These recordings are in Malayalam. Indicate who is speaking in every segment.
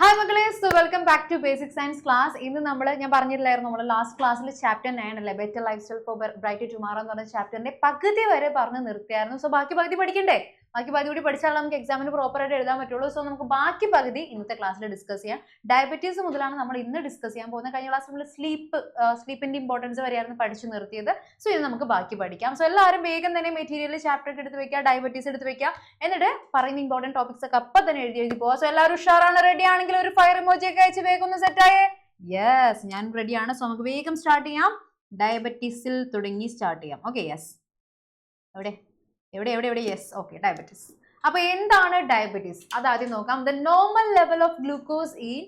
Speaker 1: Hi Makkale, so welcome back to Basic Science class. ഇന്ന് ഞാൻ പറഞ്ഞില്ലായിരുന്നു നമ്മൾ ലാസ്റ്റ് ക്ലാസ്സിൽ ചാപ്റ്റർ 9 അല്ലേ better lifestyle for brighter tomorrow എന്ന് പറഞ്ഞ ചാപ്റ്ററിന്റെ പകുതി വരെ പറഞ്ഞു നിർത്തിയായിരുന്നു. സോ ബാക്കി പകുതി പഠിക്കണ്ടേ? ബാക്കി പകുതി കൂടി പഠിച്ചാൽ നമുക്ക് എക്സാമിന് പ്രോപ്പർ ആയിട്ട് എഴുതാൻ പറ്റുള്ളൂ. സോ നമുക്ക് ബാക്കി പകുതി ഇന്നത്തെ ക്ലാസ്സിൽ ഡിസ്കസ് ചെയ്യാം. ഡയബറ്റീസ് മുതലാണ് നമ്മൾ ഇന്ന് ഡിസ്കസ് ചെയ്യാൻ പോകുന്നത്. കഴിഞ്ഞ ക്ലാസ് നമ്മൾ സ്ലീപ്പിന്റെ ഇമ്പോർട്ടൻസ് വരെയായിരുന്നു പഠിച്ചു നിർത്തിയത്. സോ ഇത് നമുക്ക് ബാക്കി പഠിക്കാം. സോ എല്ലാവരും വേഗം തന്നെ മെറ്റീരിയൽ ചാപ്റ്റർ എടുത്ത് വെക്കുക, ഡയബറ്റീസ് എടുത്ത് വെക്കുക, എന്നിട്ട് പറയുന്ന ഇമ്പോർട്ടന്റ് ടോപ്പിക്സ് ഒക്കെ അപ്പം തന്നെ എഴുതി പോവാം. സോ എല്ലാവരും ഉഷാറാണ്, റെഡി ആണെങ്കിൽ ഒരു ഫയർ ഇമോജി ഒക്കെ അയച്ച് വേഗം ഒന്ന് സെറ്റ് ആയേ. യെസ്, ഞാൻ റെഡിയാണ്. സോ നമുക്ക് വേഗം സ്റ്റാർട്ട് ചെയ്യാം. ഡയബറ്റീസിൽ തുടങ്ങി സ്റ്റാർട്ട് ചെയ്യാം. Okay, yes. എവിടെ എവിടെ എവിടെ എവിടെ യെസ്, ഓക്കെ. ഡയബറ്റീസ്. അപ്പൊ എന്താണ് ഡയബറ്റീസ്? അത് ആദ്യം നോക്കാം. The normal level of glucose in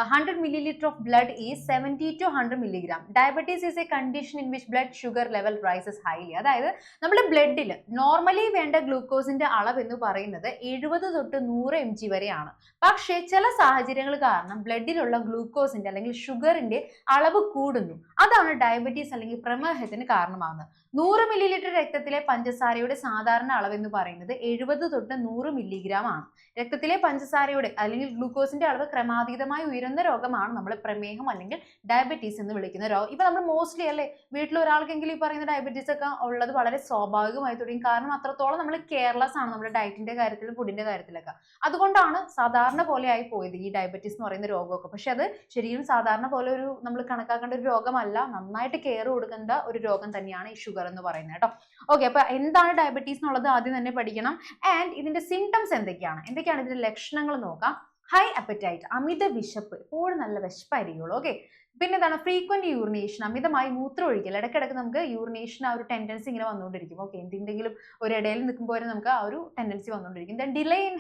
Speaker 1: 100 milliliter of blood is 70 to 100 milligram. Diabetes is a condition in which blood sugar level rises highly. അതായത് നമ്മുടെ ബ്ലഡിൽ നോർമലി വേണ്ട ഗ്ലൂക്കോസിന്റെ അളവ് എന്ന് പറയുന്നത് 70 തൊട്ട് 100 mg വരെയാണ്. പക്ഷേ ചില സാഹചര്യങ്ങൾ കാരണം ബ്ലഡിലുള്ള ഗ്ലൂക്കോസിന്റെ അല്ലെങ്കിൽ ഷുഗറിന്റെ അളവ് കൂടുന്നു. അതാണ് ഡയബറ്റീസ് അല്ലെങ്കിൽ പ്രമേഹത്തിന് കാരണമാകുന്നത്. 100 മില്ലിലിറ്റർ രക്തത്തിലെ പഞ്ചസാരയുടെ സാധാരണ അളവ് എന്ന് പറയുന്നത് 70 തൊട്ട് 100 മില്ലിഗ്രാം ആണ്. രക്തത്തിലെ പഞ്ചസാരയുടെ അല്ലെങ്കിൽ ഗ്ലൂക്കോസിന്റെ അളവ് ക്രമാതീതമായി ഉയരുന്ന രോഗമാണ് നമ്മൾ പ്രമേഹം അല്ലെങ്കിൽ ഡയബറ്റീസ് എന്ന് വിളിക്കുന്ന രോഗം. ഇപ്പൊ നമ്മൾ മോസ്റ്റ്ലി അല്ലേ വീട്ടിൽ ഒരാൾക്കെങ്കിലും ഈ പറയുന്ന ഡയബറ്റീസ് ഒക്കെ ഉള്ളത് വളരെ സ്വാഭാവികമായി തുടങ്ങി. കാരണം അത്രത്തോളം നമ്മൾ കെയർലെസ് ആണ് നമ്മുടെ ഡയറ്റിന്റെ കാര്യത്തിലും ഫുഡിന്റെ കാര്യത്തിലൊക്കെ. അതുകൊണ്ടാണ് സാധാരണ പോലെ ആയി പോയത് ഈ ഡയബറ്റീസ് എന്ന് പറയുന്ന രോഗമൊക്കെ. പക്ഷെ അത് ശരിക്കും സാധാരണ പോലെ ഒരു നമ്മൾ കണക്കാക്കേണ്ട ഒരു രോഗമല്ല. നന്നായിട്ട് കെയർ കൊടുക്കേണ്ട ഒരു രോഗം തന്നെയാണ് ഈ ഷുഗർ എന്ന് പറയുന്നത് കേട്ടോ. ഓക്കെ, അപ്പൊ എന്താണ് ഡയബറ്റീസ് എന്നുള്ളത് ആദ്യം തന്നെ പഠിക്കണം. ആൻഡ് ഇതിന്റെ സിംറ്റംസ് എന്തൊക്കെയാണ് ഇതിന്റെ ലക്ഷണങ്ങൾ നോക്കാം. ഹൈ അപ്പറ്റൈറ്റ്, അമിത വിശപ്പ്, എപ്പോഴും നല്ല വിശപ്പായിരിക്കുള്ളൂ. ഓക്കെ, പിന്നെ എന്താണ് ഫ്രീക്വന്റ് യൂറിനേഷൻ, അമിതമായി മൂത്രം ഒഴിക്കൽ. ഇടയ്ക്കിടയ്ക്ക് നമുക്ക് യൂറിനേഷൻ ആ ഒരു ടെൻഡൻസി ഇങ്ങനെ വന്നുകൊണ്ടിരിക്കും. ഓക്കെ, എന്തെങ്കിലും ഒരു ഇടയിൽ നിൽക്കുമ്പോൾ നമുക്ക് ആ ഒരു ടെൻഡൻസി വന്നുകൊണ്ടിരിക്കും. Then delay in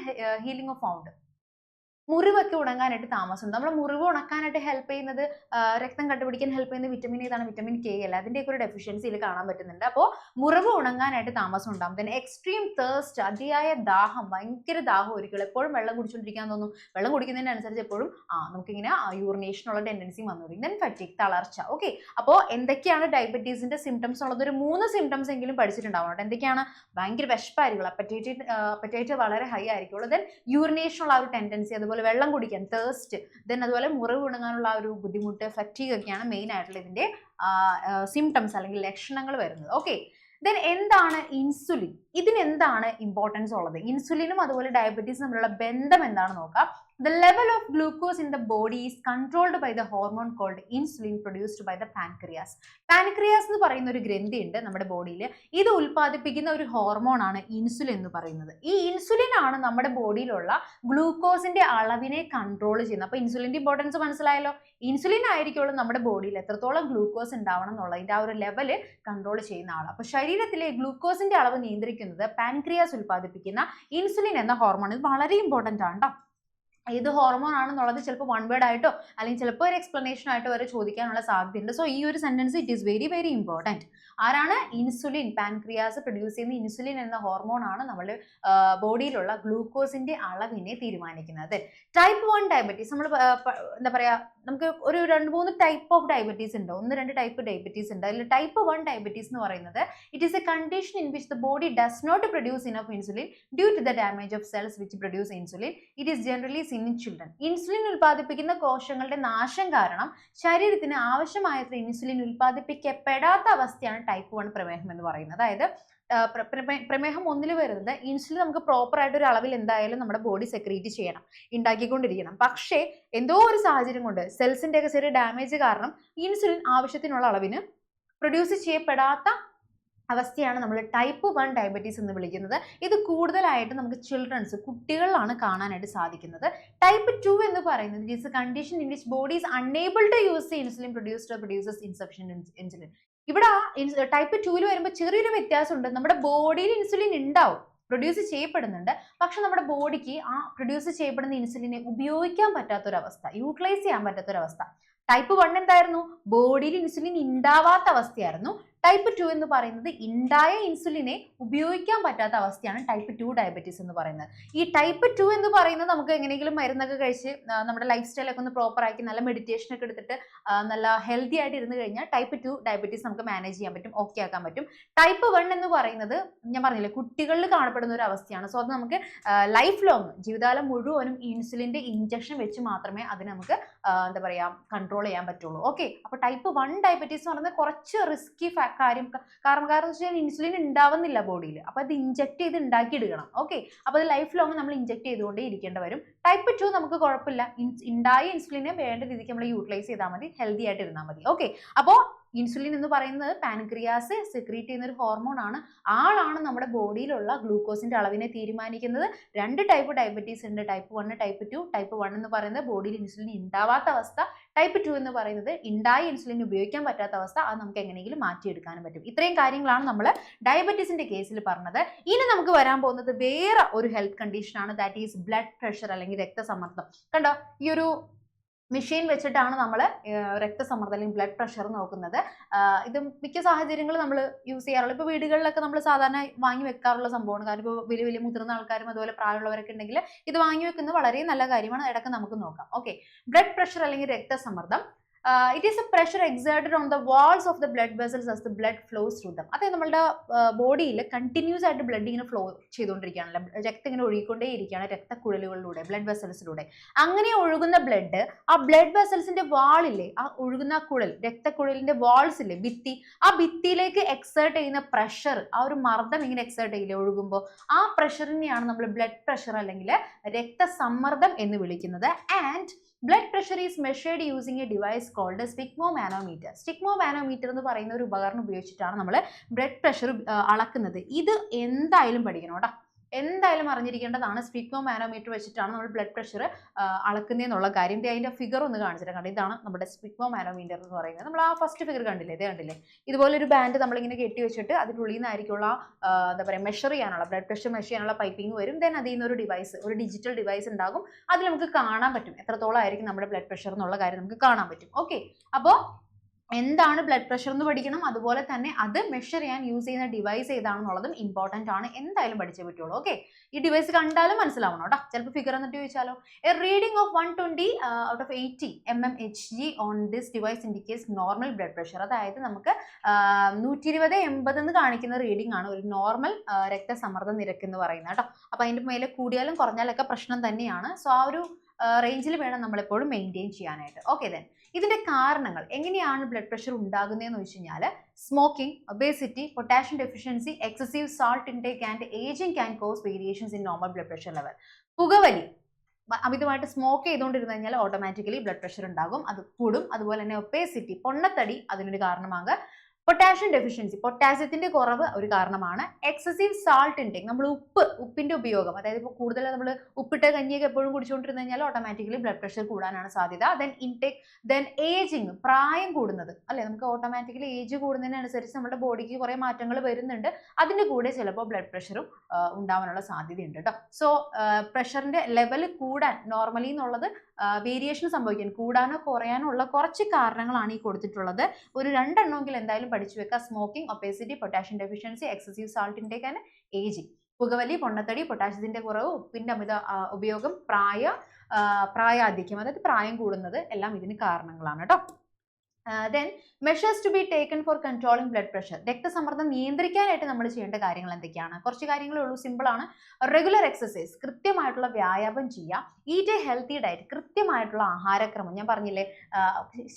Speaker 1: healing of wound, മുറിവൊക്കെ ഉണങ്ങാനായിട്ട് താമസമുണ്ട്. നമ്മൾ മുറിവ് ഉണക്കാനായിട്ട് ഹെൽപ്പ് ചെയ്യുന്നത് രക്തം കട്ടുപിടിക്കാൻ ഹെൽപ്പ് ചെയ്യുന്ന വിറ്റമിൻ ഏതാണ്? വിറ്റമിൻ കെ അല്ല. അതിൻ്റെയൊക്കെ ഒരു ഡെഫിഷ്യൻസിയിൽ കാണാൻ പറ്റുന്നുണ്ട്. അപ്പോൾ മുറിവ് ഉണങ്ങാനായിട്ട് താമസം ഉണ്ടാകും. ദെൻ എക്സ്ട്രീം തേഴ്സ്റ്റ്, അതിയായ ദാഹം, ഭയങ്കര ദാഹം ഒരിക്കലും. എപ്പോഴും വെള്ളം കുടിച്ചുകൊണ്ടിരിക്കാൻ തോന്നും. വെള്ളം കുടിക്കുന്നതിനനുസരിച്ച് എപ്പോഴും നമുക്കിങ്ങനെ യൂറിനേഷനുള്ള ടെൻഡൻസി വന്നു. ദെൻ ഫറ്റീഗ്, തളർച്ച. ഓക്കെ, അപ്പോൾ എന്തൊക്കെയാണ് ഡയബറ്റീസിന്റെ സിംറ്റംസ് ഉള്ളത്? ഒരു 3 സിംറ്റംസ് എങ്കിലും പഠിച്ചിട്ടുണ്ടാവണം. എന്തൊക്കെയാണ്? ഭയങ്കര വിശപ്പായിരിക്കും, അപ്പറ്റൈറ്റ് വളരെ ഹൈ ആയിരിക്കുള്ളൂ. ദെൻ യൂറിനേഷനുള്ള ആ ഒരു ടെൻഡൻസി, അതുപോലെ വെള്ളം കുടിക്കാൻ തേഴ്സ്റ്റ്, ദെൻ അതുപോലെ മുറിവ് ഉണങ്ങാനുള്ള ആ ഒരു ബുദ്ധിമുട്ട്, ഫറ്റീഗ് ഒക്കെയാണ് മെയിൻ ആയിട്ടുള്ള ഇതിന്റെ സിംറ്റംസ് അല്ലെങ്കിൽ ലക്ഷണങ്ങൾ വരുന്നത്. ഓക്കെ, ദെൻ എന്താണ് ഇൻസുലിൻ? ഇതിനെന്താണ് ഇമ്പോർട്ടൻസ് ഉള്ളത്? ഇൻസുലിനും അതുപോലെ ഡയബറ്റീസും തമ്മിലുള്ള ബന്ധം എന്താണെന്ന് നോക്കാം. The level of glucose in the body is controlled by the hormone called insulin produced by the pancreas. Pancreas എന്ന് പറയുന്ന ഒരു ഗ്രന്ഥി ഉണ്ട് നമ്മുടെ ബോഡിയിൽ. ഇത് ഉൽപ്പാദിപ്പിക്കുന്ന ഒരു ഹോർമോൺ ആണ് ഇൻസുലിൻ എന്ന് പറയുന്നത്. ഈ ഇൻസുലിൻ ആണ് നമ്മുടെ ബോഡിയിലുള്ള ഗ്ലൂക്കോസിന്റെ അളവിനെ കൺട്രോൾ ചെയ്യുന്നത്. അപ്പൊ ഇൻസുലിന്റെ ഇമ്പോർട്ടൻസ് മനസ്സിലായല്ലോ. ഇൻസുലിൻ ആയിരിക്കുള്ളൂ നമ്മുടെ ബോഡിയിൽ എത്രത്തോളം ഗ്ലൂക്കോസ് ഉണ്ടാവണം എന്നുള്ളതിന്റെ ആ ഒരു ലെവല് കൺട്രോൾ ചെയ്യുന്ന ആൾ. അപ്പൊ ശരീരത്തിലെ ഗ്ലൂക്കോസിന്റെ അളവ് നിയന്ത്രിക്കുന്നത് പാൻക്രിയാസ് ഉൽപ്പാദിപ്പിക്കുന്ന ഇൻസുലിൻ എന്ന ഹോർമോൺ. ഇത് വളരെ ഇമ്പോർട്ടന്റ് ആണ് കേട്ടോ. ഏത് ഹോർമോൺ ആണെന്നുള്ളത് ചിലപ്പോൾ വൺ വേർഡ് ആയിട്ടോ അല്ലെങ്കിൽ ചിലപ്പോൾ ഒരു എക്സ്പ്ലനേഷൻ ആയിട്ടോ വരെ ചോദിക്കാനുള്ള സാധ്യതയുണ്ട്. സോ ഈ ഒരു sentence it is very very important. ആരാണ്? ഇൻസുലിൻ. പാൻക്രിയാസ് പ്രൊഡ്യൂസ് ചെയ്യുന്ന ഇൻസുലിൻ എന്ന ഹോർമോൺ ആണ് നമ്മുടെ ബോഡിയിലുള്ള ഗ്ലൂക്കോസിന്റെ അളവിനെ തീരുമാനിക്കുന്നത്. ടൈപ്പ് 1 ഡയബറ്റീസ്, നമ്മൾ എന്താ പറയാ, നമുക്ക് ഒരു 2-3 ടൈപ്പ് ഓഫ് ഡയബറ്റീസ് ഉണ്ട്. 1-2 ടൈപ്പ് ഡയബറ്റീസ് ഉണ്ട്. അതിൽ ടൈപ്പ് 1 ഡയബറ്റീസ് എന്ന് പറയുന്നത് it is a condition in which the body does not produce enough insulin due to the damage of cells which produce insulin. It is generally seen in children. Insulin ഉൽപ്പാദിപ്പിക്കുന്ന കോശങ്ങളുടെ നാശം കാരണം ശരീരത്തിന് ആവശ്യമായത്ര ഇൻസുലിൻ ഉൽപ്പാദിപ്പിക്കപ്പെടാത്ത അവസ്ഥയാണ് ടൈപ്പ് 1 പ്രമേഹം എന്ന് പറയുന്നത്. അതായത് പ്രമേഹം 1 വരുന്നത് ഇൻസുലിൻ നമുക്ക് പ്രോപ്പർ ആയിട്ട് ഒരു അളവിൽ എന്തായാലും നമ്മുടെ ബോഡി സെക്രീറ്റ് ചെയ്യണം, ഉണ്ടാക്കിക്കൊണ്ടിരിക്കണം. പക്ഷേ എന്തോ ഒരു സാഹചര്യം കൊണ്ട് സെൽസിന്റെ ഒക്കെ ചെറിയ ഡാമേജ് കാരണം ഇൻസുലിൻ ആവശ്യത്തിനുള്ള അളവിന് പ്രൊഡ്യൂസ് ചെയ്യപ്പെടാത്ത അവസ്ഥയാണ് നമ്മൾ ടൈപ്പ് 1 ഡയബറ്റീസ് എന്ന് വിളിക്കുന്നത്. ഇത് കൂടുതലായിട്ട് നമുക്ക് ചിൽഡ്രൻസ്, കുട്ടികളിലാണ് കാണാനായിട്ട് സാധിക്കുന്നത്. ടൈപ്പ് 2 എന്ന് പറയുന്നത് it is a condition in which body is unable to use insulin produces insufficient insulin. ഇവിടെ ടൈപ്പ് 2 വരുമ്പോൾ ചെറിയൊരു വ്യത്യാസമുണ്ട്. നമ്മുടെ ബോഡിയിൽ ഇൻസുലിൻ ഉണ്ടാവും, പ്രൊഡ്യൂസ് ചെയ്യപ്പെടുന്നുണ്ട്. പക്ഷെ നമ്മുടെ ബോഡിക്ക് ആ പ്രൊഡ്യൂസ് ചെയ്യപ്പെടുന്ന ഇൻസുലിനെ ഉപയോഗിക്കാൻ പറ്റാത്തൊരവസ്ഥ, യൂട്ടിലൈസ് ചെയ്യാൻ പറ്റാത്തൊരവസ്ഥ. ടൈപ്പ് 1 എന്തായിരുന്നു? ബോഡിയിൽ ഇൻസുലിൻ ഉണ്ടാവാത്ത അവസ്ഥയായിരുന്നു. ടൈപ്പ് 2 എന്ന് പറയുന്നത് ഉണ്ടായ ഇൻസുലിനെ ഉപയോഗിക്കാൻ പറ്റാത്ത അവസ്ഥയാണ് ടൈപ്പ് 2 ഡയബറ്റീസ് എന്ന് പറയുന്നത്. ഈ ടൈപ്പ് 2 എന്ന് പറയുന്നത് നമുക്ക് എങ്ങനെയെങ്കിലും മരുന്നൊക്കെ കഴിച്ച് നമ്മുടെ ലൈഫ് സ്റ്റൈലൊക്കെ ഒന്ന് പ്രോപ്പർ ആക്കി നല്ല മെഡിറ്റേഷൻ ഒക്കെ എടുത്തിട്ട് നല്ല ഹെൽത്തി ആയിട്ട് ഇരുന്ന് കഴിഞ്ഞാൽ ടൈപ്പ് 2 ഡയബറ്റീസ് നമുക്ക് മാനേജ് ചെയ്യാൻ പറ്റും, ഓക്കെ ആക്കാൻ പറ്റും. ടൈപ്പ് 1 എന്ന് പറയുന്നത് ഞാൻ പറഞ്ഞില്ലേ കുട്ടികളിൽ കാണപ്പെടുന്ന ഒരു അവസ്ഥയാണ്. സോ അത് നമുക്ക് ലൈഫ് ലോങ് ജീവിതകാലം മുഴുവനും ഇൻസുലിന്റെ ഇഞ്ചക്ഷൻ വെച്ച് മാത്രമേ അതിന് നമുക്ക് എന്താ പറയാ കൺട്രോൾ ചെയ്യാൻ പറ്റുള്ളൂ. ഓക്കെ, അപ്പൊ ടൈപ്പ് 1 ഡയബറ്റീസ് എന്ന് പറയുന്നത് കുറച്ച് റിസ്കി കാരണം വെച്ചാൽ ഇൻസുലിൻ ഉണ്ടാവുന്നില്ല ബോഡിയിൽ. അപ്പൊ അത് ഇഞ്ചക്ട് ചെയ്ത് ഉണ്ടാക്കിയെടുക്കണം. ഓക്കെ, അപ്പൊ അത് ലൈഫ് ലോങ് നമ്മൾ ഇഞ്ചക്ട് ചെയ്തുകൊണ്ടേ ഇരിക്കേണ്ടി വരും. ടൈപ്പ് 2 നമുക്ക് കുഴപ്പമില്ല, ഉണ്ടായ ഇൻസുലിനെ വേണ്ട രീതിക്ക് നമ്മൾ യൂട്ടിലൈസ് ചെയ്താൽ മതി, ഹെൽത്തി ആയിട്ട് ഇരുന്നാൽ മതി. ഓക്കെ, അപ്പോൾ ഇൻസുലിൻ എന്ന് പറയുന്നത് പാൻക്രിയാസ് സെക്രീറ്റ് ചെയ്യുന്ന ഒരു ഹോർമോൺ ആണ്. ആളാണ് നമ്മുടെ ബോഡിയിലുള്ള ഗ്ലൂക്കോസിന്റെ അളവിനെ തീരുമാനിക്കുന്നത്. 2 ടൈപ്പ് ഡയബറ്റീസ് ഉണ്ട്, ടൈപ്പ് 1 ടൈപ്പ് 2. ടൈപ്പ് 1 എന്ന് പറയുന്നത് ബോഡിയിൽ ഇൻസുലിൻ ഉണ്ടാവാത്ത അവസ്ഥ. ടൈപ്പ് 2 എന്ന് പറയുന്നത് ഉണ്ടായ ഇൻസുലിൻ ഉപയോഗിക്കാൻ പറ്റാത്ത അവസ്ഥ. അത് നമുക്ക് എങ്ങനെയെങ്കിലും മാറ്റിയെടുക്കാനും പറ്റും. ഇത്രയും കാര്യങ്ങളാണ് നമ്മൾ ഡയബറ്റീസിന്റെ കേസിൽ പറഞ്ഞത്. ഇനി നമുക്ക് വരാൻ പോകുന്നത് വേറെ ഒരു ഹെൽത്ത് കണ്ടീഷൻ ആണ്, ദാറ്റ് ഈസ് ബ്ലഡ് പ്രഷർ അല്ലെങ്കിൽ രക്തസമ്മർദ്ദം. കണ്ടോ, ഈ ഒരു മെഷീൻ വെച്ചിട്ടാണ് നമ്മൾ രക്തസമ്മർദ്ദം അല്ലെങ്കിൽ ബ്ലഡ് പ്രഷർ നോക്കുന്നത്. ഇത് മിക്ക സാഹചര്യങ്ങളും നമ്മൾ യൂസ് ചെയ്യാറുള്ളൂ. ഇപ്പോൾ വീടുകളിലൊക്കെ നമ്മൾ സാധാരണ വാങ്ങി വെക്കാറുള്ള സംഭവമാണ്. കാരണം ഇപ്പോൾ വലിയ വലിയ മുതിർന്ന ആൾക്കാരും അതുപോലെ പ്രായമുള്ളവരൊക്കെ ഉണ്ടെങ്കിൽ ഇത് വാങ്ങി വെക്കുന്നത് വളരെ നല്ല കാര്യമാണ്. ഇടയ്ക്ക് നമുക്ക് നോക്കാം. ഓക്കെ, ബ്ലഡ് പ്രഷർ അല്ലെങ്കിൽ രക്തസമ്മർദ്ദം. It is a pressure exerted on the walls of the blood vessels as the blood flows through them. അതായത് നമ്മളുടെ ബോഡിയിൽ കണ്ടിന്യൂസ് ആയിട്ട് ബ്ലഡ് ഇങ്ങനെ ഫ്ലോ ചെയ്തുകൊണ്ടിരിക്കുകയാണല്ലോ, രക്തം ഇങ്ങനെ ഒഴുകിക്കൊണ്ടേ ഇരിക്കുകയാണ് രക്തക്കുഴലുകളിലൂടെ, ബ്ലഡ് വെസൽസിലൂടെ. അങ്ങനെ ഒഴുകുന്ന ബ്ലഡ് ആ ബ്ലഡ് വെസൽസിന്റെ വാളില്ലേ, ആ ഒഴുകുന്ന കുഴൽ, രക്തക്കുഴലിന്റെ വാൾസ് ഇല്ലേ, ഭിത്തി, ആ ഭിത്തിയിലേക്ക് എക്സേർട്ട് ചെയ്യുന്ന പ്രഷർ, ആ ഒരു മർദ്ദം ഇങ്ങനെ എക്സേർട്ട് ചെയ്യില്ലേ ഒഴുകുമ്പോൾ, ആ പ്രഷറിനെയാണ് നമ്മൾ ബ്ലഡ് പ്രഷർ അല്ലെങ്കിൽ രക്തസമ്മർദ്ദം എന്ന് വിളിക്കുന്നത്. And blood pressure is measured using a device called sphygmomanometer. Sphygmomanometer എന്ന് പറയുന്ന ഒരു ഉപകരണം ഉപയോഗിച്ചിട്ടാണ് നമ്മൾ ബ്ലഡ് പ്രഷർ അളക്കുന്നത്. ഇത് എന്തായാലും പഠിക്കണം കേട്ടോ, എന്തായാലും അറിഞ്ഞിരിക്കേണ്ടതാണ്. സ്റ്റിഗ്മോമാനോമീറ്റർ വെച്ചിട്ടാണ് നമ്മൾ ബ്ലഡ് പ്രഷർ അളക്കുന്നതെന്നുള്ള കാര്യം. അതിന്റെ ഫിഗർ ഒന്ന് കാണിച്ചിട്ട് കണ്ടു, ഇതാണ് നമ്മുടെ സ്റ്റിഗ്മോമാനോമീറ്റർ എന്ന് പറയുന്നത്. നമ്മൾ ആ ഫസ്റ്റ് ഫിഗർ കണ്ടില്ലേ, ഇത് കണ്ടില്ലേ, ഇതുപോലെ ഒരു ബാൻഡ് നമ്മളിങ്ങനെ കെട്ടി വെച്ചിട്ട് അതിനുള്ളിൽ നിന്നായിരിക്കുള്ള എന്താ പറയുക മെഷർ ചെയ്യാനുള്ള ബ്ലഡ് പ്രഷർ മെഷർ ചെയ്യാനുള്ള പൈപ്പിംഗ് വരും. ദെൻ അതിൽ നിന്ന് ഒരു ഡിവൈസ്, ഒരു ഡിജിറ്റൽ ഡിവൈസ് ഉണ്ടാകും. അതിൽ നമുക്ക് കാണാൻ പറ്റും എത്രത്തോളം ആയിരിക്കും നമ്മുടെ ബ്ലഡ് പ്രഷർ എന്നുള്ള കാര്യം നമുക്ക് കാണാൻ പറ്റും. ഓക്കെ, അപ്പോൾ എന്താണ് ബ്ലഡ് പ്രഷർ എന്ന് പഠിക്കണം. അതുപോലെ തന്നെ അത് മെഷർ ചെയ്യാൻ യൂസ് ചെയ്യുന്ന ഡിവൈസ് ഏതാണെന്നുള്ളതും ഇമ്പോർട്ടന്റ് ആണ്. എന്തായാലും പഠിച്ചേ പറ്റുള്ളൂ. ഓക്കെ, ഈ ഡിവൈസ് കണ്ടാലും മനസ്സിലാവണം കേട്ടോ. ചിലപ്പോൾ ഫിഗർ എന്നിട്ട് ചോദിച്ചാലോ. A reading of 120 out of 80 mmHg on this device indicates normal blood pressure. അതായത് നമുക്ക് 120/80 എന്ന് കാണിക്കുന്ന റീഡിംഗ് ആണ് ഒരു നോർമൽ രക്തസമ്മർദ്ദ നിരക്ക് എന്ന് പറയുന്നത് കേട്ടോ. അപ്പൊ അതിന്റെ മേലെ കൂടിയാലും കുറഞ്ഞാലൊക്കെ പ്രശ്നം തന്നെയാണ്. സോ ആ ഒരു റേഞ്ചിൽ വേണം നമ്മളെപ്പോഴും മെയിൻറ്റെയിൻ ചെയ്യാനായിട്ട്. ഓക്കെ, ദെൻ ഇതിന്റെ കാരണങ്ങൾ എങ്ങനെയാണ് ബ്ലഡ് പ്രഷർ ഉണ്ടാകുന്നതെന്ന് വെച്ച് കഴിഞ്ഞാൽ smoking, obesity, potassium deficiency, excessive salt intake and ageing can cause variations in normal blood pressure level. പുകവലി, അമിതമായിട്ട് സ്മോക്ക് ചെയ്തുകൊണ്ടിരുന്നു കഴിഞ്ഞാൽ ഓട്ടോമാറ്റിക്കലി ബ്ലഡ് പ്രഷർ ഉണ്ടാകും, അത് കൂടും. അതുപോലെ തന്നെ ഒബേസിറ്റി, പൊണ്ണത്തടി അതിനൊരു കാരണമാകുക. പൊട്ടാഷ്യം ഡെഫിഷ്യൻസി, പൊട്ടാസ്യത്തിന്റെ കുറവ് ഒരു കാരണമാണ്. എക്സസീവ് സാൾട്ട് ഇൻടേക്ക്, നമ്മൾ ഉപ്പിന്റെ ഉപയോഗം, അതായത് ഇപ്പോൾ കൂടുതൽ നമ്മൾ ഉപ്പിട്ട കഞ്ഞിയൊക്കെ എപ്പോഴും കുടിച്ചുകൊണ്ടിരുന്നു കഴിഞ്ഞാൽ ഓട്ടോമാറ്റിക്കലി ബ്ലഡ് പ്രഷർ കൂടാനാണ് സാധ്യത. ദെൻ ഇൻടേക്ക്, ദെൻ ഏജിങ്, പ്രായം കൂടുന്നത് അല്ലെ, നമുക്ക് ഓട്ടോമാറ്റിക്കലി ഏജ് കൂടുന്നതിനനുസരിച്ച് നമ്മുടെ ബോഡിക്ക് കുറെ മാറ്റങ്ങൾ വരുന്നുണ്ട്. അതിന്റെ കൂടെ ചിലപ്പോൾ ബ്ലഡ് പ്രഷറും ഉണ്ടാവാനുള്ള സാധ്യതയുണ്ട് കേട്ടോ. സോ പ്രഷറിന്റെ ലെവൽ കൂടാൻ നോർമലി എന്നുള്ളത് വേരിയേഷൻ സംഭവിക്കാൻ, കൂടാനോ കുറയാനോ ഉള്ള കുറച്ച് കാരണങ്ങളാണ് ഈ കൊടുത്തിട്ടുള്ളത്. ഒരു 2 എണ്ണമെങ്കിലും എന്തായാലും പഠിച്ചു വെക്കുക. Smoking, obesity, potassium deficiency, excessive salt intake and ageing. പുകവലി, പൊണ്ണത്തടി, പൊട്ടാഷ്യത്തിന്റെ കുറവ്, ഉപ്പിന്റെ അമിത ഉപയോഗം, പ്രായാധിക്യം, അതായത് പ്രായം കൂടുന്നത് എല്ലാം ഇതിന് കാരണങ്ങളാണ് കേട്ടോ. Then measures to be taken for controlling blood pressure. രക്തസമ്മർദ്ദം നിയന്ത്രിക്കാനായിട്ട് നമ്മൾ ചെയ്യേണ്ട കാര്യങ്ങൾ എന്തൊക്കെയാണ്? കുറച്ച് കാര്യങ്ങളേ ഉള്ളൂ, സിമ്പിൾ ആണ്. റെഗുലർ എക്സസൈസ്, കൃത്യമായിട്ടുള്ള വ്യായാമം ചെയ്യുക. ഈറ്റ് എ ഹെൽത്തി ഡയറ്റ്, കൃത്യമായിട്ടുള്ള ആഹാരക്രമം. ഞാൻ പറഞ്ഞില്ലേ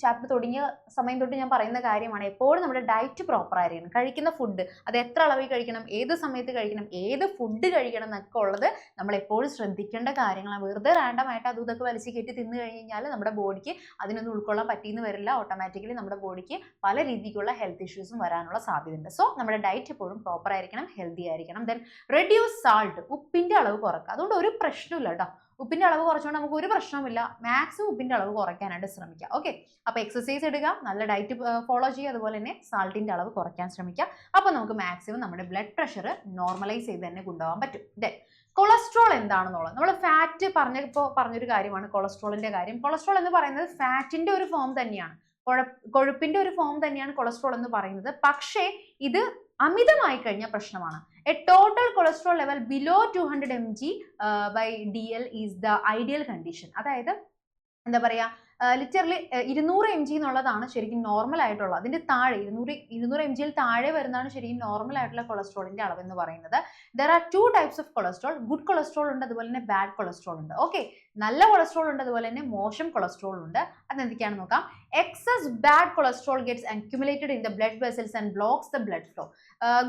Speaker 1: ചാപ്റ്റർ തുടങ്ങിയ സമയം തൊട്ട് ഞാൻ പറയുന്ന കാര്യമാണ്. എപ്പോഴും നമ്മുടെ ഡയറ്റ് പ്രോപ്പർ ആയിരിക്കണം. കഴിക്കുന്ന ഫുഡ് അത് എത്ര അളവിൽ കഴിക്കണം, ഏത് സമയത്ത് കഴിക്കണം, ഏത് ഫുഡ് കഴിക്കണം എന്നൊക്കെ ഉള്ളത് നമ്മൾ എപ്പോഴും ശ്രദ്ധിക്കേണ്ട കാര്യങ്ങളാണ്. വെറുതെ റാൻഡമായിട്ട് അതും ഇതൊക്കെ വലിച്ചു കയറ്റി തിന്നു കഴിഞ്ഞാൽ നമ്മുടെ ബോഡിക്ക് അതിനൊന്നും ഉൾക്കൊള്ളാൻ പറ്റിയെന്ന് വരില്ല. ഓട്ടോമാറ്റിക്കലി നമ്മുടെ ബോഡിക്ക് പല രീതിക്കുള്ള ഹെൽത്ത് ഇഷ്യൂസും വരാനുള്ള സാധ്യതയുണ്ട്. സോ നമ്മുടെ ഡയറ്റ് എപ്പോഴും പ്രോപ്പർ ആയിരിക്കണം, ഹെൽത്തി ആയിരിക്കണം. ദെൻ റെഡ്യൂസ് സാൾട്ട്, ഉപ്പിന്റെ അളവ് കുറക്കുക. അതുകൊണ്ട് ഒരു പ്രശ്നമില്ല കേട്ടോ, ഉപ്പിന്റെ അളവ് കുറച്ചുകൊണ്ട് നമുക്ക് ഒരു പ്രശ്നമില്ല. മാക്സിമം ഉപ്പിന്റെ അളവ് കുറയ്ക്കാനായിട്ട് ശ്രമിക്കുക. ഓക്കെ, അപ്പൊ എക്സസൈസ് എടുക്കുക, നല്ല ഡയറ്റ് ഫോളോ ചെയ്യുക, അതുപോലെ തന്നെ സാൾട്ടിന്റെ അളവ് കുറയ്ക്കാൻ ശ്രമിക്കുക. അപ്പൊ നമുക്ക് മാക്സിമം നമ്മുടെ ബ്ലഡ് പ്രഷർ നോർമലൈസ് ചെയ്ത് തന്നെ കൊണ്ടുപോകാൻ പറ്റും. കൊളസ്ട്രോൾ എന്താണെന്നുള്ളത് നമ്മൾ ഫാറ്റ് പറഞ്ഞൊരു കാര്യമാണ് കൊളസ്ട്രോളിന്റെ കാര്യം. കൊളസ്ട്രോൾ എന്ന് പറയുന്നത് ഫാറ്റിന്റെ ഒരു ഫോം തന്നെയാണ്, കൊഴുപ്പിന്റെ ഒരു ഫോം തന്നെയാണ് കൊളസ്ട്രോൾ എന്ന് പറയുന്നത്. പക്ഷേ ഇത് അമിതമായി കഴിഞ്ഞാൽ പ്രശ്നമാണ്. A total cholesterol level below 200 mg/dl is the ideal condition. അതായത് എന്താ പറയാ, ലിറ്ററലി 200 mg എന്നുള്ളതാണ് ശരിക്കും നോർമൽ ആയിട്ടുള്ളത്. അതിന്റെ താഴെ 200 mg താഴെ വരുന്നതാണ് ശരിക്കും നോർമൽ ആയിട്ടുള്ള കൊളസ്ട്രോളിന്റെ അളവ് എന്ന് പറയുന്നത്. There are 2 types of cholesterol. Good cholesterol ഉണ്ട്, അതുപോലെ തന്നെ ബാഡ് കൊളസ്ട്രോൾ ഉണ്ട്. ഓക്കെ, നല്ല കൊളസ്ട്രോൾ ഉണ്ട്, അതുപോലെ തന്നെ മോശം കൊളസ്ട്രോൾ ഉണ്ട്. അതെന്തൊക്കെയാണെന്ന് നോക്കാം. Excess bad cholesterol gets accumulated in the blood vessels and blocks the blood flow.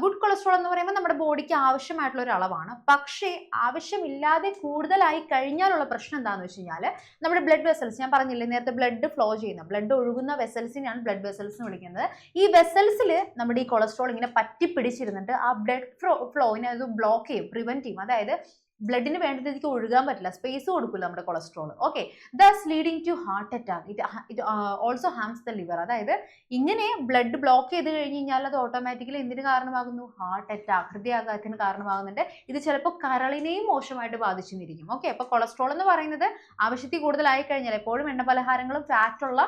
Speaker 1: Good cholesterol എന്ന് പറയുമ്പോൾ നമ്മുടെ ബോഡിക്ക് ആവശ്യമായിട്ടുള്ള ഒരു അളവാണ്. പക്ഷേ ആവശ്യമില്ലാതെ കൂടുതലായി കഴിഞ്ഞാലുള്ള പ്രശ്നം എന്താണെന്ന് വെച്ച് കഴിഞ്ഞാൽ നമ്മുടെ ബ്ലഡ് വെസൽസ്, ഞാൻ പറഞ്ഞില്ലേ നേരത്തെ ബ്ലഡ് ഫ്ലോ ചെയ്യുന്ന, ബ്ലഡ് ഒഴുകുന്ന വെസൽസിനെയാണ് ബ്ലഡ് വെസൽസ് എന്ന് വിളിക്കുന്നത്. ഈ വെസൽസിൽ നമ്മുടെ ഈ കൊളസ്ട്രോൾ ഇങ്ങനെ പറ്റിപ്പിടിച്ചിരുന്നിട്ട് ആ ബ്ലഡ് ഫ്ലോയിനെ അത് ബ്ലോക്ക് ചെയ്യും, പ്രിവെന്റ് ചെയ്യും. അതായത് ബ്ലഡിന് വേണ്ട രീതിക്ക് ഒഴുകാൻ പറ്റില്ല, സ്പേസ് കൊടുക്കില്ല നമ്മുടെ cholesterol. Okay, thus leading to heart attack. It also harms the liver. അതായത് ഇങ്ങനെ ബ്ലഡ് ബ്ലോക്ക് ചെയ്ത് കഴിഞ്ഞ് കഴിഞ്ഞാൽ അത് ഓട്ടോമാറ്റിക്കലി എന്തിന് കാരണമാകുന്നു? ഹാർട്ട് അറ്റാക്ക്, ഹൃദയാഘാതത്തിന് കാരണമാകുന്നുണ്ട്. ഇത് ചിലപ്പോൾ കരളിനെയും മോശമായിട്ട് ബാധിച്ചിരിക്കും. ഓക്കെ, അപ്പൊ കൊളസ്ട്രോൾ എന്ന് പറയുന്നത് ആവശ്യത്തിൽ കൂടുതലായി കഴിഞ്ഞാൽ, എപ്പോഴും എണ്ണ പലഹാരങ്ങളും ഫാറ്റുള്ള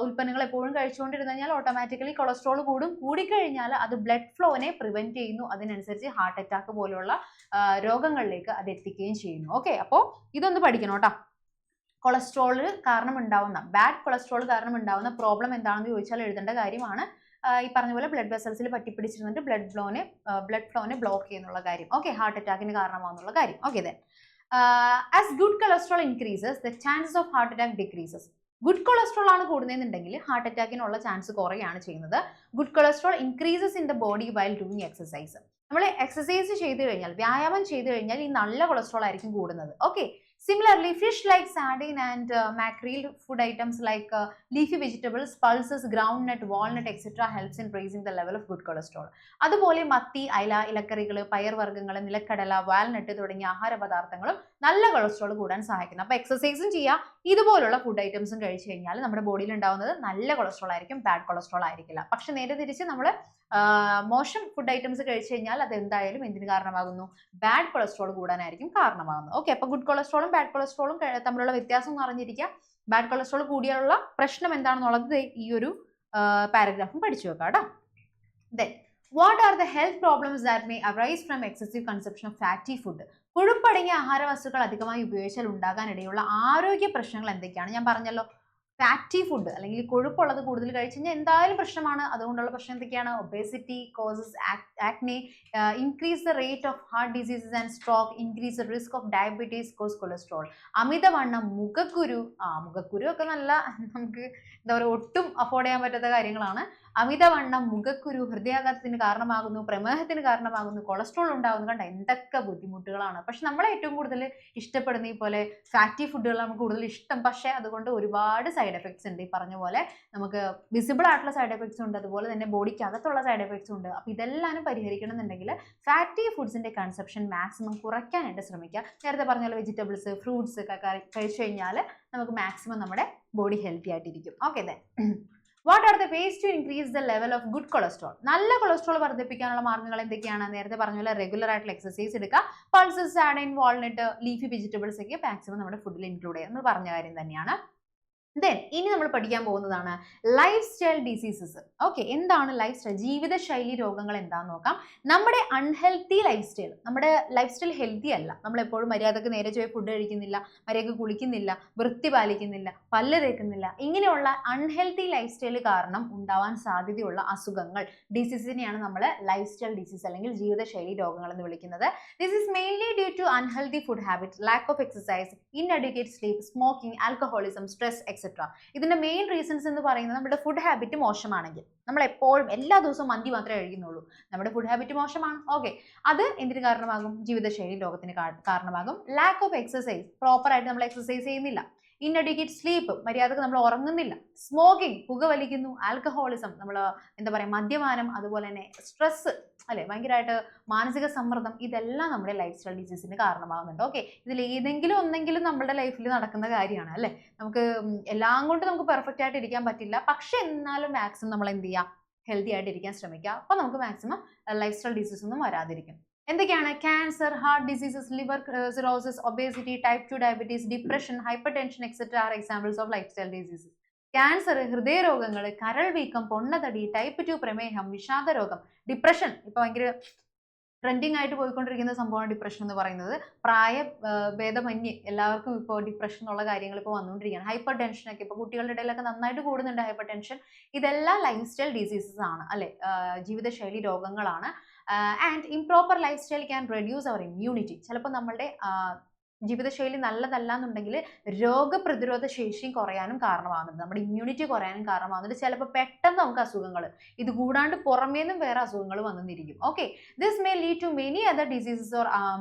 Speaker 1: ഉൽപ്പന്നങ്ങൾ എപ്പോഴും കഴിച്ചുകൊണ്ടിരുന്നു കഴിഞ്ഞാൽ ഓട്ടോമാറ്റിക്കലി കൊളസ്ട്രോൾ കൂടിക്കഴിഞ്ഞാൽ അത് ബ്ലഡ് ഫ്ലോനെ പ്രിവെന്റ് ചെയ്യുന്നു. അതിനനുസരിച്ച് ഹാർട്ട് അറ്റാക്ക് പോലുള്ള രോഗങ്ങളിലേക്ക് അത് എത്തിക്കുകയും ചെയ്യുന്നു. ഓക്കെ, അപ്പോൾ ഇതൊന്ന് പഠിക്കണം കേട്ടോ. കൊളസ്ട്രോൾ കാരണം ഉണ്ടാവുന്ന, ബാഡ് കൊളസ്ട്രോൾ കാരണം ഉണ്ടാവുന്ന പ്രോബ്ലം എന്താണെന്ന് ചോദിച്ചാൽ എഴുതേണ്ട കാര്യമാണ്. ഈ പറഞ്ഞ പോലെ ബ്ലഡ് വെസൽസിൽ പറ്റിപ്പിടിച്ചിരുന്നിട്ട് ബ്ലഡ് ഫ്ലോനെ ബ്ലോക്ക് ചെയ്യുന്നുള്ള കാര്യം. ഓക്കെ, ഹാർട്ട് അറ്റാക്കിന് കാരണമാകുന്നുള്ള കാര്യം. Okay, then as good cholesterol increases the chances of heart attack decreases. Good cholesterol ആണ് കൂടുന്നതെന്നുണ്ടെങ്കിൽ ഹാർട്ട് അറ്റാക്കിനുള്ള ചാൻസ് കുറയാണ് ചെയ്യുന്നത്. Good cholesterol increases in the body while doing exercise. നമ്മൾ എക്സസൈസ് ചെയ്ത് കഴിഞ്ഞാൽ, വ്യായാമം ചെയ്ത് കഴിഞ്ഞാൽ ഈ നല്ല കൊളസ്ട്രോൾ ആയിരിക്കും കൂടുന്നത്. Okay, similarly fish like sardine and mackerel, food items like leafy vegetables, pulses, groundnut, walnut etc. helps in raising the level of good cholesterol. അതുപോലെ മത്തി, അയല, ഇലക്കറികൾ, പയർവർഗ്ഗങ്ങൾ, നിലക്കടല, വാൽനട്ട് തുടങ്ങിയ ആഹാര പദാർത്ഥങ്ങളും നല്ല കൊളസ്ട്രോൾ കൂടാൻ സഹായിക്കുന്നു. അപ്പോൾ എക്സസൈസും ചെയ്യാം, ഇതുപോലുള്ള ഫുഡ് ഐറ്റംസും കഴിച്ചു കഴിഞ്ഞാൽ നമ്മുടെ ബോഡിയിൽ ഉണ്ടാവുന്നത് നല്ല കൊളസ്ട്രോൾ ആയിരിക്കും, ബാഡ് കൊളസ്ട്രോൾ ആയിരിക്കില്ല. പക്ഷെ നേരെ തിരിച്ച് നമ്മൾ മോശം ഫുഡ് ഐറ്റംസ് കഴിച്ചു കഴിഞ്ഞാൽ അത് എന്തായാലും എന്തിന് കാരണമാകുന്നു? ബാഡ് കൊളസ്ട്രോൾ കൂടാനായിരിക്കും കാരണമാകുന്നത്. ഓക്കെ, അപ്പോൾ ഗുഡ് കൊളസ്ട്രോളും ബാഡ് കൊളസ്ട്രോളും തമ്മിലുള്ള വ്യത്യാസം എന്ന് അറിഞ്ഞിരിക്കുക. ബാഡ് കൊളസ്ട്രോൾ കൂടിയാലുള്ള പ്രശ്നം എന്താണെന്നുള്ളത് ഈ ഒരു പാരഗ്രാഫും പഠിച്ചു വെക്കാം കേട്ടോ. Then what are the health problems that may arise from excessive consumption of fatty food. കൊഴുപ്പടങ്ങിയ ആഹാര വസ്തുക്കൾ അധികമായി ഉപയോഗിച്ചാൽ ഉണ്ടാകാനിടയുള്ള ആരോഗ്യ പ്രശ്നങ്ങൾ എന്തൊക്കെയാണ്? ഞാൻ പറഞ്ഞല്ലോ, ഫാറ്റി ഫുഡ് അല്ലെങ്കിൽ കൊഴുപ്പുള്ളത് കൂടുതൽ കഴിച്ചു കഴിഞ്ഞാൽ എന്തായാലും പ്രശ്നമാണ്. അതുകൊണ്ടുള്ള പ്രശ്നം എന്തൊക്കെയാണ്? Obesity causes acne, increase the rate of heart diseases and stroke, increase the risk of diabetes, cause cholesterol. അമിതവണ്ണം, മുഖക്കുരു ഒക്കെ നല്ല നമുക്ക് എന്താ പറയുക, ഒട്ടും അഫോർഡ് ചെയ്യാൻ പറ്റാത്ത കാര്യങ്ങളാണ്. അമിതവണ്ണം, മുഖക്കുരു, ഹൃദയാഘാതത്തിന് കാരണമാകുന്നു, പ്രമേഹത്തിന് കാരണമാകുന്നു, കൊളസ്ട്രോൾ ഉണ്ടാകുന്നു. കണ്ട എന്തൊക്കെ ബുദ്ധിമുട്ടുകളാണ്. പക്ഷെ നമ്മളെ ഏറ്റവും കൂടുതൽ ഇഷ്ടപ്പെടുന്ന ഈ പോലെ ഫാറ്റി ഫുഡുകൾ നമുക്ക് കൂടുതൽ ഇഷ്ടം. പക്ഷേ അതുകൊണ്ട് ഒരുപാട് സൈഡ് എഫക്ട്സ് ഉണ്ട്. ഈ പറഞ്ഞ പോലെ നമുക്ക് വിസിബിൾ ആയിട്ടുള്ള സൈഡ് എഫക്ട്സ് ഉണ്ട്, അതുപോലെ തന്നെ ബോഡിക്ക് അകത്തുള്ള സൈഡ് എഫക്ട്സ് ഉണ്ട്. അപ്പോൾ ഇതെല്ലാം പരിഹരിക്കണം എന്നുണ്ടെങ്കിൽ ഫാറ്റി ഫുഡ്സിന്റെ കൺസപ്ഷൻ മാക്സിമം കുറയ്ക്കാനായിട്ട് ശ്രമിക്കുക. നേരത്തെ പറഞ്ഞ പോലെ വെജിറ്റബിൾസ്, ഫ്രൂട്ട്സ് ഒക്കെ കഴിച്ചു കഴിഞ്ഞാൽ നമുക്ക് മാക്സിമം നമ്മുടെ ബോഡി ഹെൽത്തി ആയിട്ടിരിക്കും. Okay, then what are the ways to increase the level of good cholesterol. നല്ല കൊളസ്ട്രോൾ വർദ്ധിപ്പിക്കാനുള്ള മാർഗ്ഗങ്ങൾ എന്തൊക്കെയാണ്? നേരത്തെ പറഞ്ഞ പോലെ റെഗുലർ ആയിട്ടുള്ള എക്സസൈസ് എടുക്കുക, pulses, sardine, walnut, leafy vegetables ഒക്കെ മാക്സിമം നമ്മുടെ ഫുഡിൽ ഇൻക്ലൂഡ് ചെയ്യുക. നമ്മൾ പറഞ്ഞ കാര്യം തന്നെയാണ്. ദെൻ ഇനി നമ്മൾ പഠിക്കാൻ പോകുന്നതാണ് ലൈഫ് സ്റ്റൈൽ ഡിസീസസ്. ഓക്കെ, എന്താണ് ലൈഫ് സ്റ്റൈൽ? ജീവിതശൈലി രോഗങ്ങൾ എന്താണെന്ന് നോക്കാം. നമ്മുടെ അൺഹെൽത്തി ലൈഫ് സ്റ്റൈൽ, നമ്മുടെ ലൈഫ് സ്റ്റൈൽ ഹെൽത്തി അല്ല. നമ്മൾ എപ്പോഴും മര്യാദക്ക് നേരെ പോയി ഫുഡ് കഴിക്കുന്നില്ല, മര്യാദക്ക് കുളിക്കുന്നില്ല, വൃത്തി പാലിക്കുന്നില്ല, പല്ല് തേക്കുന്നില്ല, ഇങ്ങനെയുള്ള അൺഹെൽത്തി ലൈഫ് സ്റ്റൈൽ കാരണം ഉണ്ടാവാൻ സാധ്യതയുള്ള അസുഖങ്ങൾ, ഡിസീസിനെയാണ് നമ്മൾ ലൈഫ് സ്റ്റൈൽ ഡിസീസ് അല്ലെങ്കിൽ ജീവിതശൈലി രോഗങ്ങൾ എന്ന് വിളിക്കുന്നത്. This is mainly due to unhealthy food habit, lack of exercise, inadequate sleep, smoking, alcoholism, stress etcetera. ഇതിന്റെ മെയിൻ റീസൺസ് എന്ന് പറയുന്നത് നമ്മുടെ ഫുഡ് ഹാബിറ്റ് മോശമാണെങ്കിൽ, നമ്മൾ എപ്പോഴും എല്ലാ ദിവസവും മന്തി മാത്രമേ കഴിക്കുന്നുള്ളൂ, നമ്മുടെ ഫുഡ് ഹാബിറ്റ് മോശമാണ്. ഓക്കെ, അത് എന്തിന് കാരണമാകും? ജീവിതശൈലി രോഗത്തിന് കാരണമാകും. ലാക്ക് ഓഫ് എക്സസൈസ്, പ്രോപ്പർ ആയിട്ട് നമ്മൾ എക്സസൈസ് ചെയ്യുന്നില്ല. ഇൻഅഡ്യൂക്കേറ്റ് സ്ലീപ്പ്, മര്യാദക്ക് നമ്മൾ ഉറങ്ങുന്നില്ല. സ്മോക്കിംഗ്, പുകവലിക്കുന്നു. ആൽക്കഹോളിസം, നമ്മൾ എന്താ പറയുക, മദ്യപാനം, അതുപോലെ തന്നെ സ്ട്രെസ് അല്ലെ, ഭയങ്കരമായിട്ട് മാനസിക സമ്മർദ്ദം, ഇതെല്ലാം നമ്മുടെ ലൈഫ് സ്റ്റൈൽ ഡിസീസിന് കാരണമാകുന്നുണ്ട്. ഓക്കെ, ഇതിൽ ഏതെങ്കിലും ഒന്നെങ്കിലും നമ്മുടെ ലൈഫിൽ നടക്കുന്ന കാര്യമാണ് അല്ലേ. നമുക്ക് എല്ലാം കൊണ്ട് നമുക്ക് പെർഫെക്റ്റ് ആയിട്ട് ഇരിക്കാൻ പറ്റില്ല. പക്ഷെ എന്നാലും മാക്സിമം നമ്മൾ എന്ത് ചെയ്യുക? ഹെൽത്തി ആയിട്ട് ഇരിക്കാൻ ശ്രമിക്കുക. അപ്പോൾ നമുക്ക് മാക്സിമം ലൈഫ് സ്റ്റൈൽ ഡിസീസ് ഒന്നും വരാതിരിക്കും. എന്തൊക്കെയാണ്? Cancer, heart diseases, liver cirrhosis, obesity, type 2 diabetes, depression, hypertension etcetera are examples of lifestyle diseases. Cancer, ഹൃദയരോഗങ്ങൾ, കരൾ വീക്കം, പൊണ്ണതടി, ടൈപ്പ് 2 പ്രമേഹം, വിഷാദരോഗം, ഡിപ്രഷൻ ഇപ്പൊ ഭയങ്കര ട്രെൻഡിങ് ആയിട്ട് പോയിക്കൊണ്ടിരിക്കുന്ന സംഭവമാണ് ഡിപ്രഷൻ എന്ന് പറയുന്നത്. ഭേദമന്യേ എല്ലാവർക്കും ഇപ്പോൾ ഡിപ്രഷൻ എന്നുള്ള കാര്യങ്ങൾ ഇപ്പോൾ വന്നുകൊണ്ടിരിക്കുകയാണ്. ഹൈപ്പർ ടെൻഷൻ ഒക്കെ ഇപ്പോൾ കുട്ടികളുടെ ഇടയിലൊക്കെ നന്നായിട്ട് കൂടുന്നുണ്ട് ഹൈപ്പർ ടെൻഷൻ. ഇതെല്ലാം ലൈഫ് സ്റ്റൈൽ ഡിസീസസ് ആണ് അല്ലെ, ജീവിതശൈലി രോഗങ്ങളാണ്. And improper lifestyle can reduce our immunity. ചിലപ്പോൾ നമ്മളുടെ ജീവിതശൈലി നല്ലതല്ല എന്നുണ്ടെങ്കിൽ രോഗപ്രതിരോധ ശേഷിയും കുറയാനും കാരണമാകുന്നുണ്ട്, നമ്മുടെ ഇമ്മ്യൂണിറ്റി കുറയാനും കാരണമാകുന്നുണ്ട്. ചിലപ്പോൾ പെട്ടെന്ന് നമുക്ക് അസുഖങ്ങൾ ഇത് കൂടാണ്ട് പുറമേന്നും വേറെ അസുഖങ്ങൾ വന്നിരിക്കും. Okay, this may lead to many other diseases or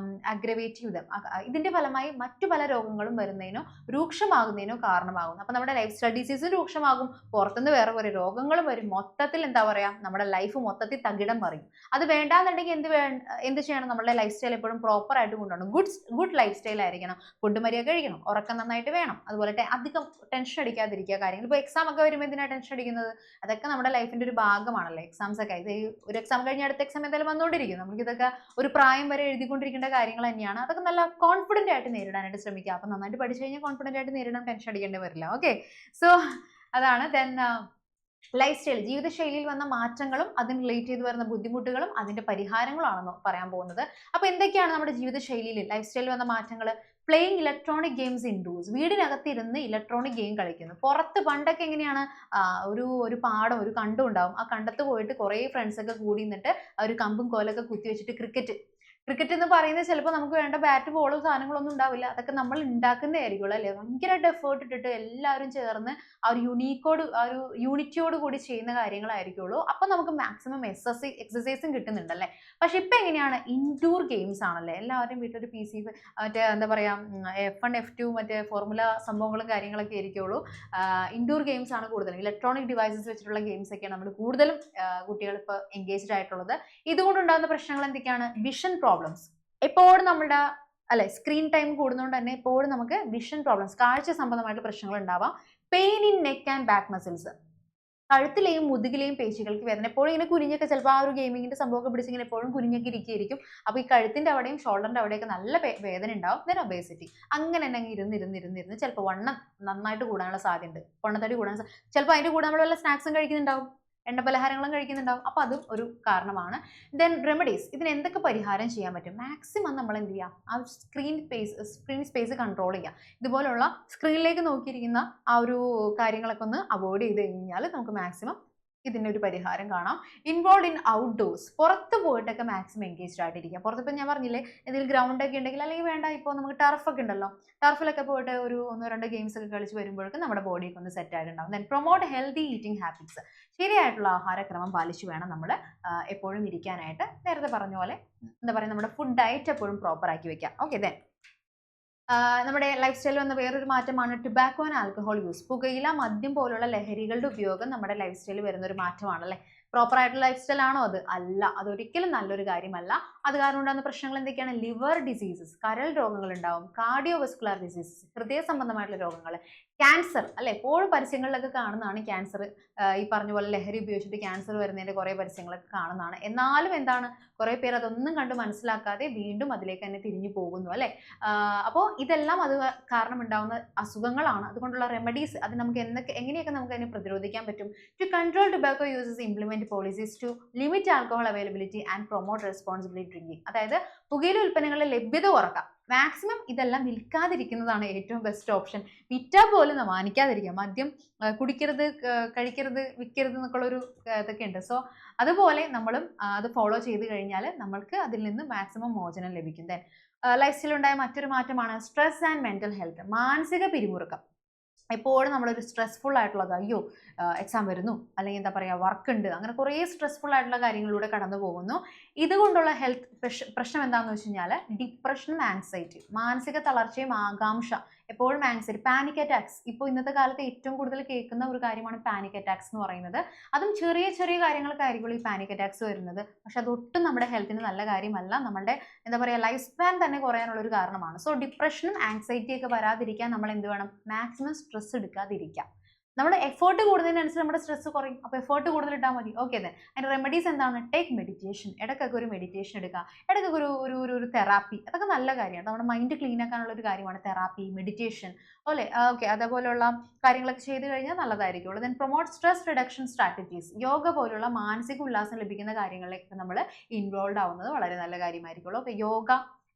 Speaker 1: aggravative them. ഇതിന്റെ ഫലമായി മറ്റു പല രോഗങ്ങളും വരുന്നതിനോ രൂക്ഷമാകുന്നതിനോ കാരണമാകുന്നു. അപ്പൊ നമ്മുടെ ലൈഫ് സ്റ്റൈൽ ഡിസീസ് രൂക്ഷമാകും, പുറത്തുനിന്ന് വേറെ കുറെ രോഗങ്ങളും വരും. മൊത്തത്തിൽ എന്താ പറയാ, നമ്മുടെ ലൈഫ് മൊത്തത്തിൽ തകിടം പറയും. അത് വേണ്ടാന്നുണ്ടെങ്കിൽ എന്ത് ചെയ്യണം? നമ്മുടെ ലൈഫ് സ്റ്റൈൽ എപ്പോഴും പ്രോപ്പർ ആയിട്ട് കൊണ്ടുപോകണം. ഗുഡ് ലൈഫ് സ്റ്റൈൽ ആയിരിക്കണം. ഫുഡ് മര്യാദ കഴിക്കണം, ഉറക്കം നന്നായിട്ട് വേണം, അതുപോലെ അധികം ടെൻഷൻ അടിക്കാതിരിക്കുക. കാര്യങ്ങൾ ഇപ്പോൾ എക്സാം ഒക്കെ വരുമ്പോൾ എന്തിനാണ് ടെൻഷൻ അടിക്കുന്നത്? അതൊക്കെ നമ്മുടെ ലൈഫിന്റെ ഒരു ഭാഗമാണല്ലോ. എക്സാംസ് ഒക്കെ ഇത് ഒരു എക്സാം കഴിഞ്ഞ് അടുത്ത എക്സാം എന്തായാലും വന്നുകൊണ്ടിരിക്കും. നമുക്ക് ഇതൊക്കെ ഒരു പ്രായം വരെ എഴുതിക്കൊണ്ടിരിക്കേണ്ട കാര്യങ്ങൾ തന്നെയാണ്. അതൊക്കെ നല്ല കോൺഫിഡന്റ് ആയിട്ട് നേരിടാനായിട്ട് ശ്രമിക്കുക. അപ്പൊ നന്നായിട്ട് പഠിച്ചു കഴിഞ്ഞാൽ കോൺഫിഡന്റ് ആയിട്ട് നേരിടാൻ ടെൻഷൻ അടിക്കേണ്ടി വരില്ല. ഓക്കെ, സോ അതാണ്. ദെൻ ലൈഫ് സ്റ്റൈൽ, ജീവിതശൈലിയിൽ വന്ന മാറ്റങ്ങളും അതിന് റിലേറ്റ് ചെയ്ത് വരുന്ന ബുദ്ധിമുട്ടുകളും അതിന്റെ പരിഹാരങ്ങളുമാണെന്ന് പറയാൻ പോകുന്നത്. അപ്പൊ എന്തൊക്കെയാണ് നമ്മുടെ ജീവിതശൈലിയിൽ ലൈഫ് സ്റ്റൈലിൽ വന്ന മാറ്റങ്ങൾ? പ്ലേയിങ് ഇലക്ട്രോണിക് ഗെയിംസ് ഇൻഡോഴ്സ്, വീടിനകത്തിരുന്ന് ഇലക്ട്രോണിക് ഗെയിം കളിക്കുന്നു. പുറത്ത് പണ്ടൊക്കെ എങ്ങനെയാണ്, ഒരു പാടം, ഒരു കണ്ടം ഉണ്ടാവും. ആ കണ്ടത്ത് പോയിട്ട് കുറേ ഫ്രണ്ട്സ് ഒക്കെ കൂടി നിന്നിട്ട് ഒരു കമ്പും കോലൊക്കെ കുത്തി വെച്ചിട്ട് ക്രിക്കറ്റ് എന്ന് പറയുന്നത് ചിലപ്പോൾ നമുക്ക് വേണ്ട ബാറ്റ് ബോളും സാധനങ്ങളൊന്നും ഉണ്ടാവില്ല. അതൊക്കെ നമ്മൾ ഉണ്ടാക്കുന്നതായിരിക്കുള്ളൂ അല്ലേ. ഭയങ്കരമായിട്ട് എഫേർട്ട് ഇട്ടിട്ട് എല്ലാവരും ചേർന്ന് ആ ഒരു യൂണിറ്റിയോട് കൂടി ചെയ്യുന്ന കാര്യങ്ങളായിരിക്കുള്ളൂ. അപ്പൊ നമുക്ക് മാക്സിമം എക്സസൈസും കിട്ടുന്നുണ്ടല്ലേ. പക്ഷെ ഇപ്പൊ എങ്ങനെയാണ്? ഇൻഡോർ ഗെയിംസ് ആണല്ലേ. എല്ലാവരും വീട്ടിലൊരു PC, മറ്റേ എന്താ പറയാ, F1 F2 മറ്റേ ഫോർമുല സംഭവങ്ങളും കാര്യങ്ങളൊക്കെ ആയിരിക്കുള്ളൂ. ഇൻഡോർ ഗെയിംസ് ആണ് കൂടുതലും. ഇലക്ട്രോണിക് ഡിവൈസസ് വെച്ചിട്ടുള്ള ഗെയിംസ് ഒക്കെയാണ് നമ്മൾ കൂടുതലും കുട്ടികൾ ഇപ്പോൾ എൻഗേജ്ഡ് ആയിട്ടുള്ളത്. ഇതുകൊണ്ടുണ്ടാകുന്ന പ്രശ്നങ്ങൾ എന്തൊക്കെയാണ്? Vision problems. എപ്പോഴും നമ്മുടെ സ്ക്രീൻ ടൈം കൂടുന്നതുകൊണ്ട് തന്നെ എപ്പോഴും നമുക്ക് വിഷൻ പ്രോബ്ലംസ്, കാഴ്ച സംബന്ധമായിട്ടുള്ള പ്രശ്നങ്ങൾ ഉണ്ടാവാം. Pain in neck and back muscles, കഴുത്തിലെയും മുതുകിലെയും പേശികൾക്ക് വേദന. എപ്പോഴും ഇങ്ങനെ കുനിഞ്ഞൊക്കെ ചിലപ്പോൾ ആ ഒരു ഗെയിമിങ്ങിന്റെ സംഭവമൊക്കെ പിടിച്ചിങ്ങനെ എപ്പോഴും കുനിഞ്ഞൊക്കെ ഇരിക്കുകയായിരിക്കും. അപ്പോൾ ഈ കഴുത്തിന്റെ അവിടെയും ഷോൾഡറിന്റെ അവിടെയൊക്കെ നല്ല വേദന ഉണ്ടാവും. ദെൻ ഒബേസിറ്റി, അങ്ങനെ തന്നെ ഇരുന്ന് ചിലപ്പോൾ വണ്ണം നന്നായിട്ട് കൂടാനുള്ള സാധ്യതയുണ്ട്. പൊണ്ണത്തടി കൂടാൻ ചിലപ്പോൾ അതിന്റെ കൂടെ നമ്മൾ വല്ല സ്നാക്സും കഴിക്കുന്നുണ്ടാവും, എണ്ണ പലഹാരങ്ങളും കഴിക്കുന്നുണ്ടാവും. അപ്പോൾ അതും ഒരു കാരണമാണ്. ദെൻ റെമഡീസ്, ഇതിന് എന്തൊക്കെ പരിഹാരം ചെയ്യാൻ പറ്റും? മാക്സിമം നമ്മൾ എന്ത് ചെയ്യുക, ആ സ്ക്രീൻ സ്പേസ് കൺട്രോൾ ചെയ്യുക. ഇതുപോലുള്ള സ്ക്രീനിലേക്ക് നോക്കിയിരിക്കുന്ന ആ ഒരു കാര്യങ്ങളൊക്കെ ഒന്ന് അവോയ്ഡ് ചെയ്ത് കഴിഞ്ഞാൽ നമുക്ക് മാക്സിമം ഇതിൻ്റെ ഒരു പരിഹാരം കാണാം. ഇൻവോൾവ് ഇൻ ഔട്ട്ഡോഴ്സ്, പുറത്ത് പോയിട്ടൊക്കെ മാക്സിമം എൻഗേജ്ഡ് ആയിട്ടിരിക്കുക. പുറത്തിപ്പോൾ ഞാൻ പറഞ്ഞില്ലേ, എന്തെങ്കിലും ഗ്രൗണ്ട് ഒക്കെ ഉണ്ടെങ്കിൽ, അല്ലെങ്കിൽ വേണ്ട ഇപ്പോൾ നമുക്ക് ടർഫൊക്കെ ഉണ്ടല്ലോ, ടർഫിലൊക്കെ പോയിട്ട് ഒരു 1-2 ഗെയിംസ് ഒക്കെ കളിച്ച് വരുമ്പോഴേക്കും നമ്മുടെ ബോഡിയൊക്കെ ഒന്ന് സെറ്റ് ആയിട്ടുണ്ടാവും. Then promote healthy eating habits, ശരിയായിട്ടുള്ള ആഹാരക്രമം പാലിച്ചു വേണം നമ്മൾ എപ്പോഴും ഇരിക്കാനായിട്ട്. നേരത്തെ പറഞ്ഞ പോലെ എന്താ പറയുക, നമ്മുടെ ഫുഡ് ഡയറ്റ് എപ്പോഴും പ്രോപ്പർ ആക്കി വെക്കാം. ഓക്കെ, ദെൻ നമ്മുടെ ലൈഫ് സ്റ്റൈലിൽ വന്ന വേറൊരു മാറ്റമാണ് ടുബാക്കോ ആൻഡ് ആൽക്കഹോൾ യൂസ്. പുകയില, മദ്യം പോലുള്ള ലഹരികളുടെ ഉപയോഗം നമ്മുടെ ലൈഫ് സ്റ്റൈലിൽ വരുന്ന ഒരു മാറ്റമാണ് അല്ലേ. പ്രോപ്പർ ആയിട്ടുള്ള ലൈഫ് സ്റ്റൈൽ ആണോ അത്? അല്ല, അതൊരിക്കലും നല്ലൊരു കാര്യമല്ല. അത് കാരണം ഉണ്ടാകുന്ന പ്രശ്നങ്ങൾ എന്തൊക്കെയാണ്? ലിവർ ഡിസീസസ്, കരൾ രോഗങ്ങൾ ഉണ്ടാവും, കാർഡിയോവസ്കുലർ ഡിസീസസ്, ഹൃദയ സംബന്ധമായിട്ടുള്ള രോഗങ്ങൾ, ക്യാൻസർ അല്ലെ. എപ്പോഴും പരസ്യങ്ങളിലൊക്കെ കാണുന്നതാണ് ക്യാൻസർ. ഈ പറഞ്ഞ പോലെ ലഹരി ഉപയോഗിച്ചിട്ട് ക്യാൻസർ വരുന്നതിന്റെ കുറേ പരസ്യങ്ങളൊക്കെ കാണുന്നതാണ്. എന്നാലും എന്താണ്, കുറേ പേര് അതൊന്നും കണ്ട് മനസ്സിലാക്കാതെ വീണ്ടും അതിലേക്ക് തന്നെ തിരിഞ്ഞു പോകുന്നു അല്ലെ. അപ്പോൾ ഇതെല്ലാം അത് കാരണം ഉണ്ടാകുന്ന അസുഖങ്ങളാണ്. അതുകൊണ്ടുള്ള റെമഡീസ്, അത് നമുക്ക് എങ്ങനെയൊക്കെ നമുക്ക് അതിനെ പ്രതിരോധിക്കാൻ പറ്റും? To control tobacco uses, implement policies to limit alcohol availability and promote responsibility drinking. അതായത് പുകയില ഉൽപ്പന്നങ്ങളുടെ ലഭ്യത കുറക്കാം. മാക്സിമം ഇതെല്ലാം വിൽക്കാതിരിക്കുന്നതാണ് ഏറ്റവും ബെസ്റ്റ് ഓപ്ഷൻ. വിറ്റാൽ പോലും മാനിക്കാതിരിക്കുക. മദ്യം കുടിക്കരുത്, കഴിക്കരുത്, വിൽക്കരുത് എന്നൊക്കെയുള്ളൊരു ഇതൊക്കെ ഉണ്ട്. സോ അതുപോലെ നമ്മളും അത് ഫോളോ ചെയ്ത് കഴിഞ്ഞാൽ നമ്മൾക്ക് അതിൽ നിന്ന് മാക്സിമം മോചനം ലഭിക്കും. ദെൻ ലൈഫ് സ്റ്റൈലുണ്ടായ മറ്റൊരു മാറ്റമാണ് സ്ട്രെസ് ആൻഡ് മെന്റൽ ഹെൽത്ത്, മാനസിക പിരിമുറുക്കം. എപ്പോഴും നമ്മളൊരു സ്ട്രെസ്ഫുൾ ആയിട്ടുള്ളത്, അയ്യോ എക്സാം വരുന്നു, അല്ലെങ്കിൽ എന്താ പറയുക, വർക്ക് ഉണ്ട്, അങ്ങനെ കുറേ സ്ട്രെസ്ഫുൾ ആയിട്ടുള്ള കാര്യങ്ങളിലൂടെ കടന്നു പോകുന്നു. ഇതുകൊണ്ടുള്ള ഹെൽത്ത് പ്രശ്നം എന്താണെന്ന് വെച്ച് കഴിഞ്ഞാൽ ഡിപ്രഷനും ആൻസൈറ്റി, മാനസിക തളർച്ചയും ആകാംക്ഷ, എപ്പോഴും ആൻസൈറ്റി, പാനിക് അറ്റാക്സ്. ഇപ്പോൾ ഇന്നത്തെ കാലത്ത് ഏറ്റവും കൂടുതൽ കേൾക്കുന്ന ഒരു കാര്യമാണ് പാനിക് അറ്റാക്സ് എന്ന് പറയുന്നത്. അതും ചെറിയ ചെറിയ കാര്യങ്ങൾക്കായിരിക്കും ഈ പാനിക് അറ്റാക്സ് വരുന്നത്. പക്ഷെ അതൊട്ടും നമ്മുടെ ഹെൽത്തിന് നല്ല കാര്യമല്ല. നമ്മുടെ എന്താ പറയുക, ലൈഫ് സ്പാൻ തന്നെ കുറയാനുള്ള ഒരു കാരണമാണ്. സോ ഡിപ്രഷനും ആൻസൈറ്റിയൊക്കെ വരാതിരിക്കാൻ നമ്മൾ എന്ത് വേണം? മാക്സിമം സ്ട്രെസ് എടുക്കാതിരിക്കാം. നമ്മൾ എഫേർട്ട് കൂടുന്നതിനനുസരിച്ച് നമ്മുടെ സ്ട്രെസ് കുറയും. അപ്പോൾ എഫേർട്ട് കൂടുതൽ ഇട്ടാൽ മതി. ഓക്കെ, അതിൻ്റെ റെമഡീസ് എന്താണ്? Take meditation. ഇടയ്ക്കൊക്കെ ഒരു മെഡിറ്റേഷൻ എടുക്കുക, ഇടയ്ക്കൊക്കെ ഒരു തെറാപ്പി. അതൊക്കെ നല്ല കാര്യമാണ്. നമ്മുടെ മൈൻഡ് ക്ലീൻ ആക്കാനുള്ള ഒരു കാര്യമാണ് തെറാപ്പി, മെഡിറ്റേഷൻ. അല്ലേ? ഓക്കെ, അതേപോലെയുള്ള കാര്യങ്ങളൊക്കെ ചെയ്ത് കഴിഞ്ഞാൽ നല്ലതായിരിക്കുള്ളൂ. Then promote stress reduction strategies. Yoga പോലുള്ള മാനസിക ഉല്ലാസം ലഭിക്കുന്ന കാര്യങ്ങളിലേക്ക് നമ്മൾ ഇൻവോൾവ് ആവുന്നത് വളരെ നല്ല കാര്യമായിരിക്കുള്ളൂ. ഓക്കെ, യോഗ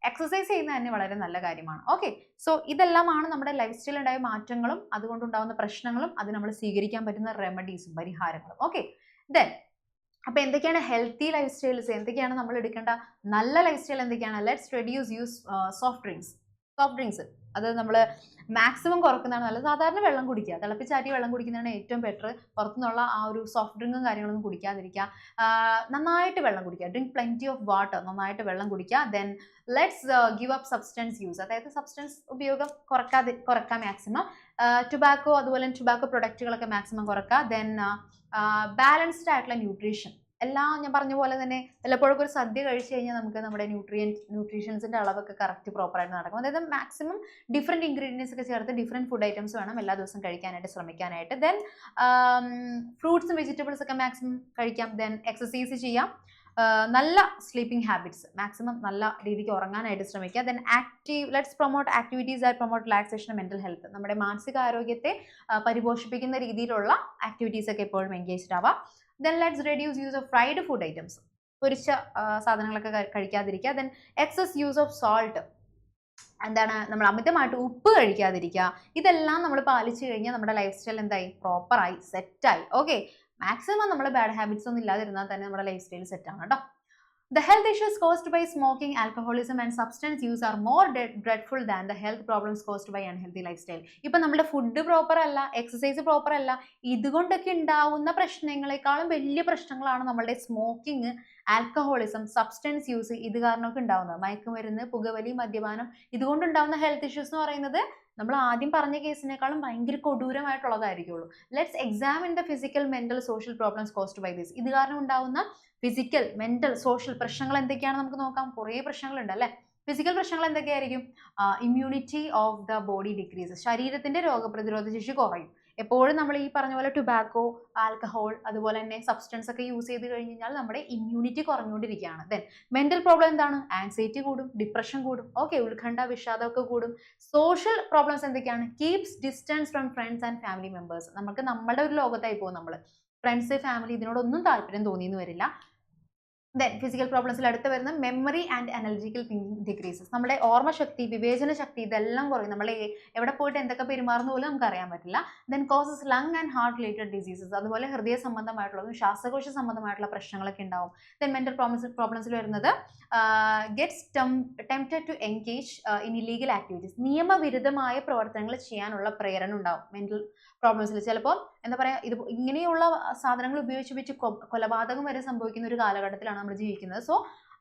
Speaker 1: എക്സസൈസ് ചെയ്യുന്നത് തന്നെ വളരെ നല്ല കാര്യമാണ്. ഓക്കെ, സോ ഇതെല്ലാമാണ് നമ്മുടെ ലൈഫ് സ്റ്റൈലിൽ ഉണ്ടായ മാറ്റങ്ങളും അതുകൊണ്ടുണ്ടാകുന്ന പ്രശ്നങ്ങളും അത് നമ്മൾ സ്വീകരിക്കാൻ പറ്റുന്ന റെമഡീസും പരിഹാരങ്ങളും. ഓക്കെ, ദെൻ അപ്പോൾ എന്തൊക്കെയാണ് ഹെൽത്തി ലൈഫ് സ്റ്റൈൽസ്, എന്തൊക്കെയാണ് നമ്മൾ എടുക്കേണ്ട നല്ല ലൈഫ് സ്റ്റൈൽ എന്തൊക്കെയാണ്? Let's reduce use soft drinks. അത് നമ്മൾ മാക്സിമം കുറക്കുന്നതാണ് നല്ലത്. സാധാരണ വെള്ളം കുടിക്കുക, തിളപ്പിച്ചാറ്റി വെള്ളം കുടിക്കുന്നതാണ് ഏറ്റവും ബെറ്റർ. പുറത്തുനിന്നുള്ള ആ ഒരു സോഫ്റ്റ് ഡ്രിങ്കും കാര്യങ്ങളൊന്നും കുടിക്കാതിരിക്കുക. നന്നായിട്ട് വെള്ളം കുടിക്കുക, ഡ്രിങ്ക് പ്ലെന്റി ഓഫ് വാട്ടർ, നന്നായിട്ട് വെള്ളം കുടിക്കുക. Then let's give up substance use, അതായത് സബ്സ്റ്റൻസ് ഉപയോഗം കുറക്കാം മാക്സിമം. ടുബാക്കോ, അതുപോലെ ടൊബാക്കോ പ്രൊഡക്റ്റുകളൊക്കെ മാക്സിമം കുറക്കുക. ദെൻ ബാലൻസ്ഡ് ആയിട്ടുള്ള ന്യൂട്രീഷൻ. എല്ലാം ഞാൻ പറഞ്ഞ പോലെ തന്നെ വല്ലപ്പോഴൊക്കെ ഒരു സദ്യ കഴിച്ചു കഴിഞ്ഞാൽ നമുക്ക് നമ്മുടെ ന്യൂട്രീഷൻസിന്റെ അളവൊക്കെ കറക്റ്റ് പ്രോപ്പറായിട്ട് നടക്കും. അതായത് മാക്സിമം ഡിഫറെൻറ്റ് ഇൻഗ്രീഡിയൻസ് ഒക്കെ ചേർത്ത് ഡിഫറെൻറ്റ് ഫുഡ് ഐറ്റംസ് വേണം എല്ലാ ദിവസവും കഴിക്കാനായിട്ട് ശ്രമിക്കാനായിട്ട്. ദെൻ ഫ്രൂട്ട്സും വെജിറ്റബിൾസ് ഒക്കെ മാക്സിമം കഴിക്കാം. ദെൻ എക്സസൈസ് ചെയ്യാം. നല്ല സ്ലീപ്പിംഗ് ഹാബിറ്റ്സ്, മാക്സിമം നല്ല രീതിക്ക് ഉറങ്ങാനായിട്ട് ശ്രമിക്കുക. Then let's promote activities and promote relaxation mental health. നമ്മുടെ മാനസിക ആരോഗ്യത്തെ പരിപോഷിപ്പിക്കുന്ന രീതിയിലുള്ള ആക്ടിവിറ്റീസ് ഒക്കെ എപ്പോഴും എൻഗേജ്ഡ് ആവാം. Then let's reduce use of fried food items. പൊരിച്ച സാധനങ്ങളൊക്കെ കഴിക്കാതിരിക്കുക. Then excess use of salt, എന്താണ്, നമ്മൾ അമിതമായിട്ട് ഉപ്പ് കഴിക്കാതിരിക്കുക. ഇതെല്ലാം നമ്മൾ പാലിച്ചു കഴിഞ്ഞാൽ നമ്മുടെ ലൈഫ് സ്റ്റൈൽ എന്തായി? പ്രോപ്പറായി, സെറ്റായി. ഓക്കെ, മാക്സിമം നമ്മൾ ബാഡ് ഹാബിറ്റ്സ് ഒന്നും ഇല്ലാതിരുന്നാൽ തന്നെ നമ്മുടെ ലൈഫ് സ്റ്റൈൽ സെറ്റാണ് കേട്ടോ. The health issues caused by smoking, alcoholism and substance use are more dreadful than the health problems caused by unhealthy lifestyle. ഇപ്പം നമ്മുടെ ഫുഡ് പ്രോപ്പർ അല്ല, എക്സസൈസ് പ്രോപ്പർ അല്ല, ഇതുകൊണ്ടൊക്കെ ഉണ്ടാവുന്ന പ്രശ്നങ്ങളെക്കാളും വലിയ പ്രശ്നങ്ങളാണ് നമ്മളുടെ സ്മോക്കിംഗ്, ആൽക്കഹോളിസം, സബ്സ്റ്റൻസ് യൂസ്, ഇത് കാരണമൊക്കെ ഉണ്ടാവുന്നത്. മയക്കുമരുന്ന്, പുകവലി, മദ്യപാനം, ഇതുകൊണ്ടുണ്ടാവുന്ന ഹെൽത്ത് ഇഷ്യൂസ് എന്ന് പറയുന്നത് നമ്മൾ ആദ്യം പറഞ്ഞ കേസിനേക്കാളും ഭയങ്കര കൊടൂരമായിട്ടുള്ളതായിരിക്കുള്ളൂ. Let's examine the physical, mental, social problems caused by this. ഇത് കാരണം ഉണ്ടാവുന്ന ഫിസിക്കൽ, മെന്റൽ, സോഷ്യൽ പ്രശ്നങ്ങൾ എന്തൊക്കെയാണ് നമുക്ക് നോക്കാം. കുറേ പ്രശ്നങ്ങളുണ്ട് അല്ലേ? ഫിസിക്കൽ പ്രശ്നങ്ങൾ എന്തൊക്കെയായിരിക്കും? Immunity of the body decreases. ശരീരത്തിന്റെ രോഗപ്രതിരോധ ശേഷി കുറയും. എപ്പോഴും നമ്മൾ ഈ പറഞ്ഞ പോലെ ടുബാക്കോ, ആൽക്കഹോൾ, അതുപോലെ തന്നെ സബ്സ്റ്റൻസ് ഒക്കെ യൂസ് ചെയ്ത് കഴിഞ്ഞാൽ നമ്മുടെ ഇമ്മ്യൂണിറ്റി കുറഞ്ഞുകൊണ്ടിരിക്കുകയാണ്. ദെൻ മെന്റൽ പ്രോബ്ലം എന്താണ്? ആൻസൈറ്റി കൂടും, ഡിപ്രഷൻ കൂടും. ഓക്കെ, ഉത്കണ്ഠ, വിഷാദമൊക്കെ കൂടും. സോഷ്യൽ പ്രോബ്ലംസ് എന്തൊക്കെയാണ്? Keeps distance from friends and family members. നമുക്ക് നമ്മുടെ ഒരു ലോകത്തായി പോകും നമ്മൾ. ഫ്രണ്ട്സ്, ഫാമിലി ഇതിനോടൊന്നും താല്പര്യം തോന്നിയെന്ന് വരില്ല. ദെൻ ഫിസിക്കൽ പ്രോബ്ലംസിൽ അടുത്ത് വരുന്ന memory and analytical thinking decreases. നമ്മുടെ ഓർമ്മശക്തി, വിവേചന ശക്തി, ഇതെല്ലാം കുറയും. നമ്മൾ എവിടെ പോയിട്ട് എന്തൊക്കെ പെരുമാറുന്ന പോലും നമുക്ക് അറിയാൻ പറ്റില്ല. Then causes lung and heart related diseases. അതുപോലെ ഹൃദയ സംബന്ധമായിട്ടുള്ളതും ശ്വാസകോശ സംബന്ധമായിട്ടുള്ള പ്രശ്നങ്ങളൊക്കെ ഉണ്ടാവും. ദെൻ മെന്റൽ പ്രോബ്ലംസിൽ വരുന്നത് gets tempted to engage in illegal activities. നിയമവിരുദ്ധമായ പ്രവർത്തനങ്ങൾ ചെയ്യാനുള്ള പ്രേരണ ഉണ്ടാവും മെന്റൽ പ്രോബ്ലംസിൽ. ചിലപ്പോൾ എന്താ പറയുക, ഇത് ഇങ്ങനെയുള്ള സാധനങ്ങൾ ഉപയോഗിച്ച് കൊലപാതകം വരെ സംഭവിക്കുന്ന ഒരു കാലഘട്ടത്തിലാണ് നമ്മൾ ജീവിക്കുന്നത്. സോ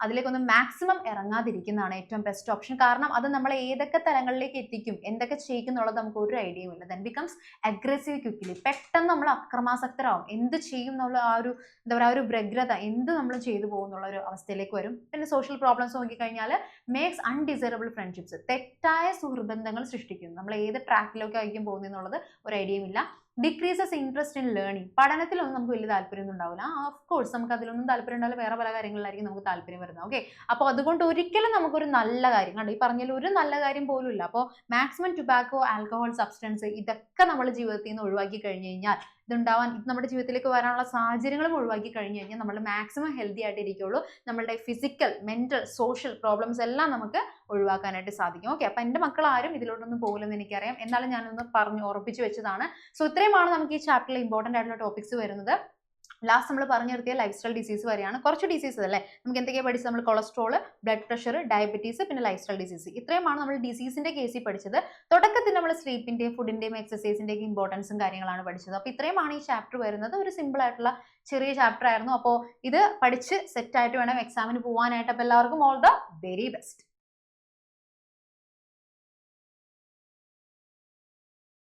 Speaker 1: അതിലേക്കൊന്ന് മാക്സിമം ഇറങ്ങാതിരിക്കുന്നതാണ് ഏറ്റവും ബെസ്റ്റ് ഓപ്ഷൻ. കാരണം അത് നമ്മളെ ഏതൊക്കെ തലങ്ങളിലേക്ക് എത്തിക്കും, എന്തൊക്കെ ചെയ്യിക്കും എന്നുള്ളത് നമുക്ക് ഒരു ഐഡിയയും ഇല്ല. Then becomes aggressive quickly. പെട്ടെന്ന് നമ്മൾ അക്രമാസക്തരാകും. എന്ത് ചെയ്യും എന്നുള്ള ആ ഒരു എന്താ പറയുക, ഒരു വ്യഗ്രത, എന്ത് നമ്മൾ ചെയ്തു പോകും എന്നുള്ള ഒരു അവസ്ഥയിലേക്ക് വരും. പിന്നെ സോഷ്യൽ പ്രോബ്ലംസ് നോക്കിക്കഴിഞ്ഞാൽ മേക്സ് അൺഡിസൈറബിൾ ഫ്രണ്ട്ഷിപ്സ്. തെറ്റായ സുഹൃബന്ധങ്ങൾ സൃഷ്ടിക്കുന്നു. നമ്മൾ ഏത് ട്രാക്കിലൊക്കെ ആയിരിക്കും പോകുന്നതെന്നുള്ളത് ഒരു ഐഡിയയും ഇല്ല. Decreases interest in learning. പഠനത്തിലൊന്നും നമുക്ക് വലിയ താല്പര്യമൊന്നും ഉണ്ടാവില്ല. ഓഫ് കോഴ്സ് നമുക്ക് അതിലൊന്നും താല്പര്യം ഉണ്ടാവില്ല, വേറെ പല കാര്യങ്ങളിലായിരിക്കും നമുക്ക് താല്പര്യം വരുന്നത്. ഓക്കെ, അപ്പോൾ അതുകൊണ്ട് ഒരിക്കലും നമുക്കൊരു നല്ല കാര്യം കണ്ടു ഈ പറഞ്ഞാൽ ഒരു നല്ല കാര്യം പോലും ഇല്ല. അപ്പോൾ മാക്സിമം ടുബാക്കോ, ആൽക്കഹോൾ, സബ്സ്റ്റൻസ് ഇതൊക്കെ നമ്മൾ ജീവിതത്തിൽ നിന്ന് ഒഴിവാക്കി കഴിഞ്ഞ് കഴിഞ്ഞാൽ ഇത് നമ്മുടെ ജീവിതത്തിലേക്ക് വരാനുള്ള സാഹചര്യങ്ങളും ഒഴിവാക്കി കഴിഞ്ഞ് കഴിഞ്ഞാൽ നമ്മൾ മാക്സിമം ഹെൽത്തി ആയിട്ട് ഇരിക്കുള്ളൂ. നമ്മളുടെ ഫിസിക്കൽ, മെന്റൽ, സോഷ്യൽ പ്രോബ്ലംസ് എല്ലാം നമുക്ക് ഒഴിവാക്കാനായിട്ട് സാധിക്കും. ഓക്കെ, അപ്പം എൻ്റെ മക്കൾ ആരും ഇതിലോട്ടൊന്നും പോകില്ലെന്ന് എനിക്കറിയാം, എന്നാലും ഞാനൊന്ന് പറഞ്ഞ് ഉറപ്പിച്ച് വെച്ചതാണ്. സോ ഇത്രയുമാണ് നമുക്ക് ഈ ചാപ്റ്ററിൽ ഇമ്പോർട്ടൻ്റ് ആയിട്ടുള്ള ടോപ്പിക്സ് വരുന്നത്. ലാസ്റ്റ് നമ്മൾ പറഞ്ഞു നിർത്തിയ ലൈഫ് സ്റ്റൈൽ ഡിസീസ് വരെയാണ്. കുറച്ച് ഡിസീസസ് അല്ലേ നമുക്ക് എന്തൊക്കെയാണ് പഠിച്ചത്? നമ്മൾ കൊളസ്ട്രോൾ, ബ്ലഡ് പ്രഷർ, ഡയബറ്റീസ്, പിന്നെ ലൈഫ് സ്റ്റൈൽ ഡിസീസ്. ഇത്രയുമാണ് നമ്മൾ ഡിസീസിന്റെ കേസിൽ പഠിച്ചത്. തുടക്കത്തിൽ നമ്മൾ സ്ലീപ്പിന്റെയും ഫുഡിന്റെയും എക്സസൈസിന്റെയും ഇമ്പോർട്ടൻസും കാര്യങ്ങളാണ് പഠിച്ചത്. അപ്പോൾ ഇത്രയുമാണ് ഈ ചാപ്റ്റർ വരുന്നത്. ഒരു സിമ്പിൾ ആയിട്ടുള്ള ചെറിയ ചാപ്റ്റർ ആയിരുന്നു. അപ്പോൾ ഇത് പഠിച്ച് സെറ്റ് ആയിട്ട് വേണം എക്സാമിന് പോകാനായിട്ട്. അപ്പോൾ എല്ലാവർക്കും ഓൾ ദ വെരി ബെസ്റ്റ്.